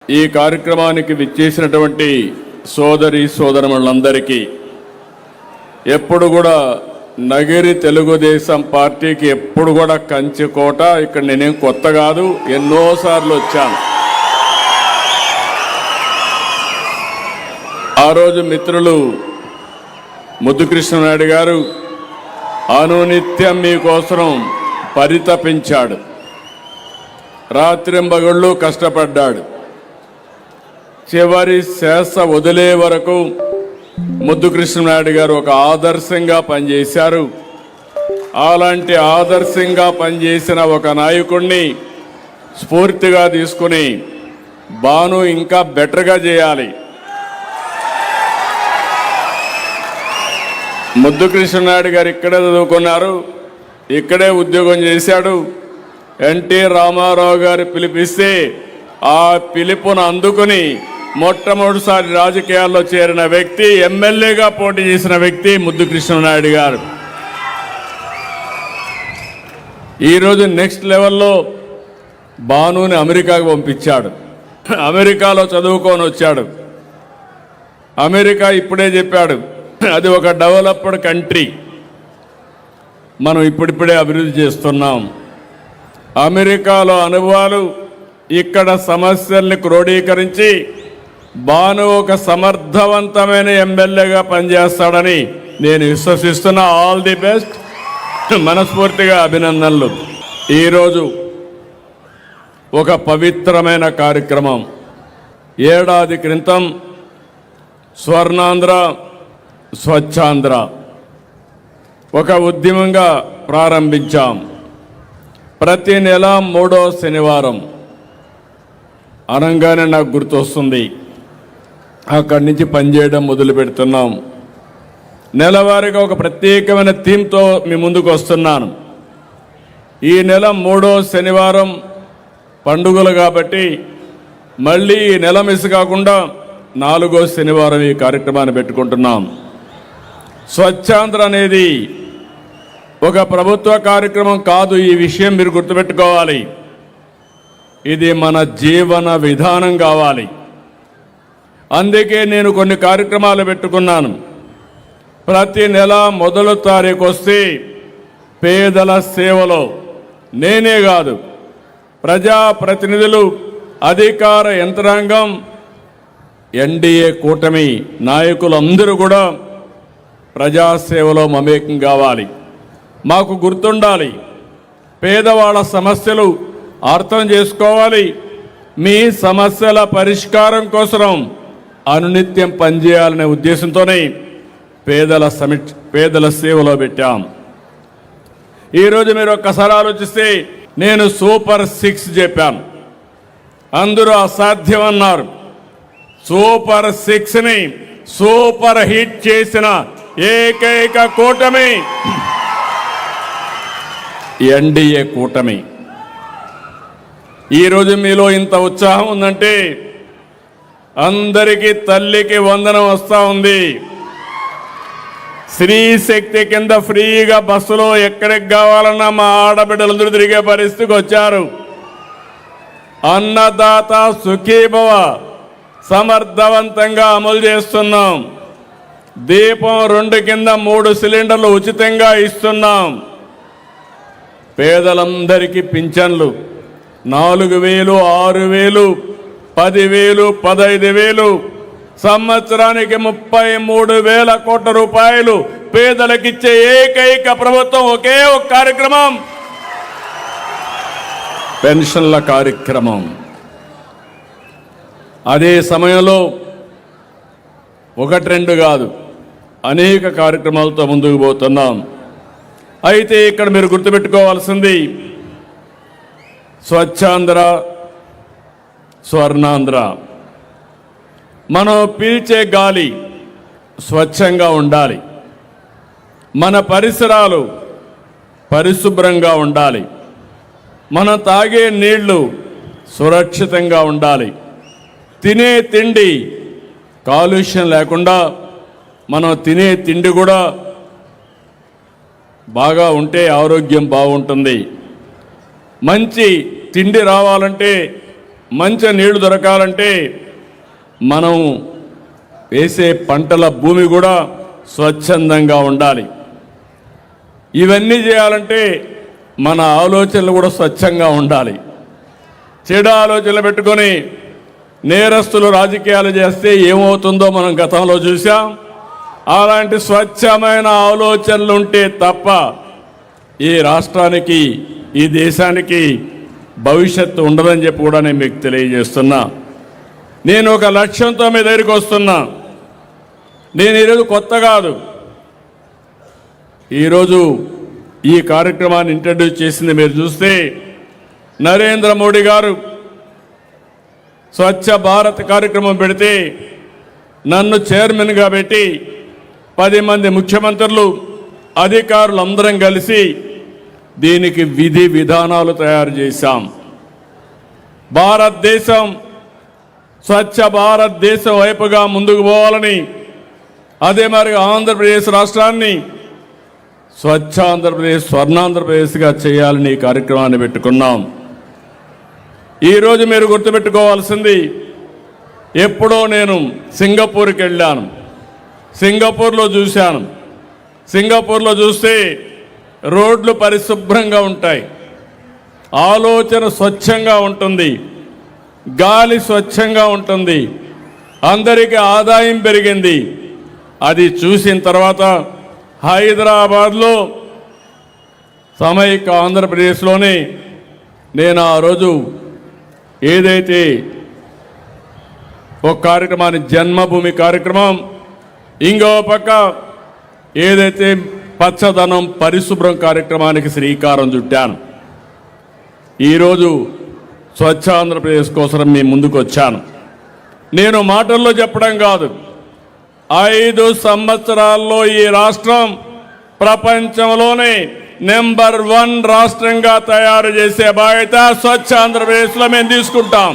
ఈ కార్యక్రమానికి విచ్చేసినటువంటి సోదరి సోదరులందరికీ ఎప్పుడు కూడా నగిరి తెలుగుదేశం పార్టీకి ఎప్పుడు కూడా కంచుకోట. ఇక్కడ నేనేం కొత్త కాదు, ఎన్నోసార్లు వచ్చాను. ఆ రోజు మిత్రులు ముద్దుకృష్ణనాయుడు గారు అనునిత్యం మీకోసం పరితపించాడు, రాత్రింబగళ్ళు కష్టపడ్డాడు. చివరి శ్వాస వదిలే వరకు ముద్దుకృష్ణనాయుడు గారు ఒక ఆదర్శంగా పనిచేశారు. అలాంటి ఆదర్శంగా పనిచేసిన ఒక నాయకుడిని స్ఫూర్తిగా తీసుకుని బాను ఇంకా బెటర్గా చేయాలి. ముద్దుకృష్ణనాయుడు గారు ఇక్కడే చదువుకున్నారు, ఇక్కడే ఉద్యోగం చేశాడు. ఎన్టీ రామారావు గారు పిలిపిస్తే ఆ పిలుపును అందుకుని మొట్టమొదటిసారి రాజకీయాల్లో చేరిన వ్యక్తి, ఎమ్మెల్యేగా పోటీ చేసిన వ్యక్తి ముద్దుకృష్ణనాయుడు గారు. ఈరోజు నెక్స్ట్ లెవెల్లో బానుని అమెరికాకు పంపించాడు. అమెరికాలో చదువుకొని వచ్చాడు. అమెరికా ఇప్పుడే చెప్పాడు, అది ఒక డెవలప్డ్ కంట్రీ, మనం ఇప్పుడిప్పుడే అభివృద్ధి చేస్తున్నాం. అమెరికాలో అనుభవాలు ఇక్కడ సమస్యల్ని క్రోడీకరించి బాను ఒక సమర్థవంతమైన ఎమ్మెల్యేగా పనిచేస్తాడని నేను విశ్వసిస్తున్నా. ఆల్ ది బెస్ట్, మనస్ఫూర్తిగా అభినందనలు. ఈరోజు ఒక పవిత్రమైన కార్యక్రమం. ఏడాది క్రితం స్వర్ణాంధ్ర స్వచ్ఛాంధ్ర ఒక ఉద్యమంగా ప్రారంభించాం. ప్రతి నెల 3వ శనివారం అనగానే నాకు గుర్తొస్తుంది, అక్కడి నుంచి పనిచేయడం మొదలు పెడుతున్నాం. నెలవారీగా ఒక ప్రత్యేకమైన థీమ్తో మీ ముందుకు వస్తున్నాను. ఈ నెల 3వ శనివారం పండుగలు కాబట్టి మళ్ళీ ఈ నెల మిస్ కాకుండా 4వ శనివారం ఈ కార్యక్రమాన్ని పెట్టుకుంటున్నాం. స్వచ్ఛాంధ్ర అనేది ఒక ప్రభుత్వ కార్యక్రమం కాదు, ఈ విషయం మీరు గుర్తుపెట్టుకోవాలి. ఇది మన జీవన విధానం కావాలి. అందుకే నేను కొన్ని కార్యక్రమాలు పెట్టుకున్నాను. ప్రతి నెల 1వ తారీఖు వస్తే పేదల సేవలో నేనే కాదు, ప్రజాప్రతినిధులు, అధికార యంత్రాంగం, ఎన్డీఏ కూటమి నాయకులందరూ కూడా ప్రజాసేవలో మమేకం కావాలి. మాకు గుర్తుండాలి, పేదవాళ్ళ సమస్యలు అర్థం చేసుకోవాలి. మీ సమస్యల పరిష్కారం కోసం అనునిత్యం పనిచేయాలనే ఉద్దేశంతోనే పేదల సేవలో పెట్టాం. ఈరోజు మీరు ఒక్కసారి ఆలోచిస్తే నేను సూపర్ 6 చెప్పాను, అందరూ అసాధ్యమన్నారు. సూపర్ 6ని సూపర్ హిట్ చేసిన ఏకైక కూటమి ఎన్డీఏ కూటమి. ఈరోజు మీలో ఇంత ఉత్సాహం ఉందంటే అందరికీ తల్లికి వందనం వస్తూ ఉంది. స్త్రీ శక్తి కింద ఫ్రీగా బస్సులో ఎక్కడికి కావాలన్నా మా ఆడబిడ్డలందరూ తిరిగే పరిస్థితికి వచ్చారు. అన్నదాత సుఖీభవ సమర్థవంతంగా అమలు చేస్తున్నాం. దీపం 2 కింద 3 సిలిండర్లు ఉచితంగా ఇస్తున్నాం. పేదలందరికీ పింఛన్లు 4,000, 6,000, 10,000, 15,000, సంవత్సరానికి 33,000 కోట్ల రూపాయలు పేదలకిచ్చే ఏకైక ప్రభుత్వం ఒకే ఒక కార్యక్రమం, పెన్షన్ల కార్యక్రమం. అదే సమయంలో 1-2 కాదు, అనేక కార్యక్రమాలతో ముందుకు పోతున్నాం. అయితే ఇక్కడ మీరు గుర్తుపెట్టుకోవాల్సింది, స్వచ్ఛాంధ్ర స్వర్ణాంధ్ర. మనం పీల్చే గాలి స్వచ్ఛంగా ఉండాలి, మన పరిసరాలు పరిశుభ్రంగా ఉండాలి, మనం తాగే నీళ్లు సురక్షితంగా ఉండాలి, తినే తిండి కాలుష్యం లేకుండా మనం తినే తిండి కూడా బాగా ఉంటే ఆరోగ్యం బాగుంటుంది. మంచి తిండి రావాలంటే మంచి నీళ్లు దొరకాలంటే మనం వేసే పంటల భూమి కూడా స్వచ్ఛందంగా ఉండాలి. ఇవన్నీ చేయాలంటే మన ఆలోచనలు కూడా స్వచ్ఛంగా ఉండాలి. చెడు ఆలోచనలు పెట్టుకొని నేరస్తులు రాజకీయాలు చేస్తే ఏమవుతుందో మనం గతంలో చూసాం. అలాంటి స్వచ్ఛమైన ఆలోచనలు ఉంటే తప్ప ఈ రాష్ట్రానికి, ఈ దేశానికి భవిష్యత్తు ఉండదని చెప్పి కూడా నేను మీకు తెలియజేస్తున్నా. నేను ఒక లక్ష్యంతో మీ దగ్గరికి వస్తున్నా. నేను ఈరోజు కొత్త కాదు. ఈరోజు ఈ కార్యక్రమాన్ని ఇంట్రడ్యూస్ చేసింది మీరు చూస్తే నరేంద్ర మోడీ గారు స్వచ్ఛ భారత్ కార్యక్రమం పెడితే నన్ను చైర్మన్గా పెట్టి 10 మంది ముఖ్యమంత్రులు, అధికారులు అందరం కలిసి దీనికి విధి విధానాలు తయారు చేశాం. భారతదేశం స్వచ్ఛ భారతదేశం వైపుగా ముందుకు పోవాలని, అదే మరి ఆంధ్రప్రదేశ్ రాష్ట్రాన్ని స్వచ్ఛ ఆంధ్రప్రదేశ్, స్వర్ణాంధ్రప్రదేశ్గా చేయాలని ఈ కార్యక్రమాన్ని పెట్టుకున్నాం. ఈరోజు మీరు గుర్తుపెట్టుకోవాల్సింది, ఎప్పుడో నేను సింగపూర్కి వెళ్ళాను. సింగపూర్లో చూశాను. సింగపూర్లో చూస్తే రోడ్లు పరిశుభ్రంగా ఉంటాయి, ఆలోచన స్వచ్ఛంగా ఉంటుంది, గాలి స్వచ్ఛంగా ఉంటుంది, అందరికీ ఆదాయం పెరిగింది. అది చూసిన తర్వాత హైదరాబాద్లో సమైక్య ఆంధ్రప్రదేశ్లోనే నేను ఆ రోజు ఏదైతే ఒక కార్యక్రమాన్ని, జన్మభూమి కార్యక్రమం, ఇంకో పక్క ఏదైతే పచ్చదనం పరిశుభ్రం కార్యక్రమానికి శ్రీకారం చుట్టాను. ఈరోజు స్వచ్ఛ ఆంధ్రప్రదేశ్ కోసం మీ ముందుకు వచ్చాను. నేను మాటల్లో చెప్పడం కాదు, 5 సంవత్సరాల్లో ఈ రాష్ట్రం ప్రపంచంలోనే నెంబర్ 1 రాష్ట్రంగా తయారు చేసే బాధ్యత స్వచ్ఛ ఆంధ్రప్రదేశ్లో మేము తీసుకుంటాం.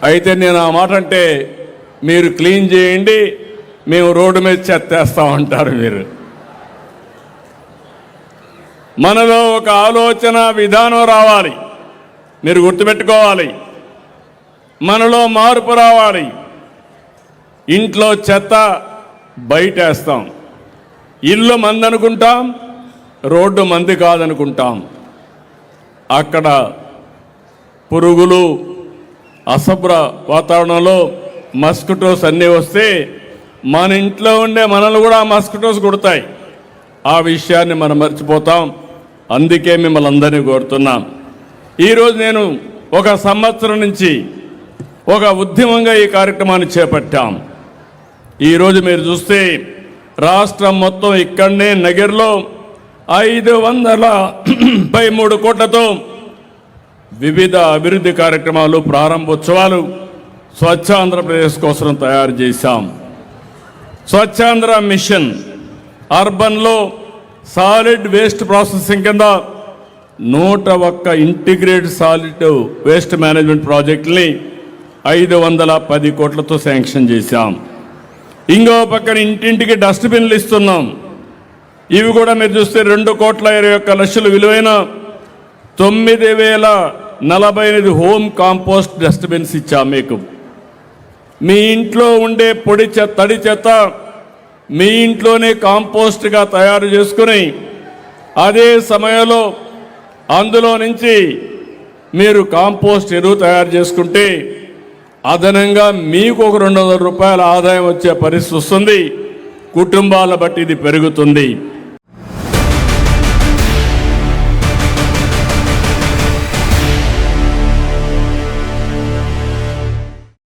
అయితే నేను ఆ మాట అంటే మీరు క్లీన్ చేయండి, మేము రోడ్డు మీద చెత్తేస్తామంటారు. మీరు మనలో ఒక ఆలోచన విధానం రావాలి. మీరు గుర్తుపెట్టుకోవాలి, మనలో మార్పు రావాలి. ఇంట్లో చెత్త బయటేస్తాం, ఇల్లు మంది అనుకుంటాం, రోడ్డు మంది కాదనుకుంటాం. అక్కడ పురుగులు, అశుభ్ర వాతావరణంలో మస్కిటోస్ అన్నీ వస్తే మన ఇంట్లో ఉండే మనల్ని కూడా మస్కిటోస్ కొడతాయి. ఆ విషయాన్ని మనం మర్చిపోతాం. అందుకే మిమ్మల్ని అందరినీ కోరుతున్నాం. ఈరోజు నేను 1 సంవత్సరం నుంచి ఒక ఉద్యమంగా ఈ కార్యక్రమాన్ని చేపట్టాం. ఈరోజు మీరు చూస్తే రాష్ట్రం మొత్తం ఇక్కడనే నగర్లో 533 కోట్లతో వివిధ అభివృద్ధి కార్యక్రమాలు, ప్రారంభోత్సవాలు స్వచ్ఛ ఆంధ్రప్రదేశ్ కోసం తయారు చేశాం. స్వచ్ఛాంధ్ర మిషన్ అర్బన్లో సాలిడ్ వేస్ట్ ప్రాసెసింగ్ కింద 101 ఇంటిగ్రేటెడ్ సాలిడ్ వేస్ట్ మేనేజ్మెంట్ ప్రాజెక్టుని 510 కోట్లతో శాంక్షన్ చేశాం. ఇంకో పక్కన ఇంటింటికి డస్ట్బిన్లు ఇస్తున్నాం. ఇవి కూడా మీరు చూస్తే 2,21,00,000 విలువైన 9,048 హోమ్ కాంపోస్ట్ డస్ట్బిన్స్ ఇచ్చాం. మీకు మీ ఇంట్లో ఉండే పొడి చెత్త, తడి చెత్త మీ ఇంట్లోనే కాంపోస్ట్గా తయారు చేసుకుని, అదే సమయంలో అందులో నుంచి మీరు కాంపోస్ట్ ఎరువు తయారు చేసుకుంటే అదనంగా మీకు ఒక 200 రూపాయల ఆదాయం వచ్చే పరిస్థితి వస్తుంది. కుటుంబాల బట్టి ఇది పెరుగుతుంది.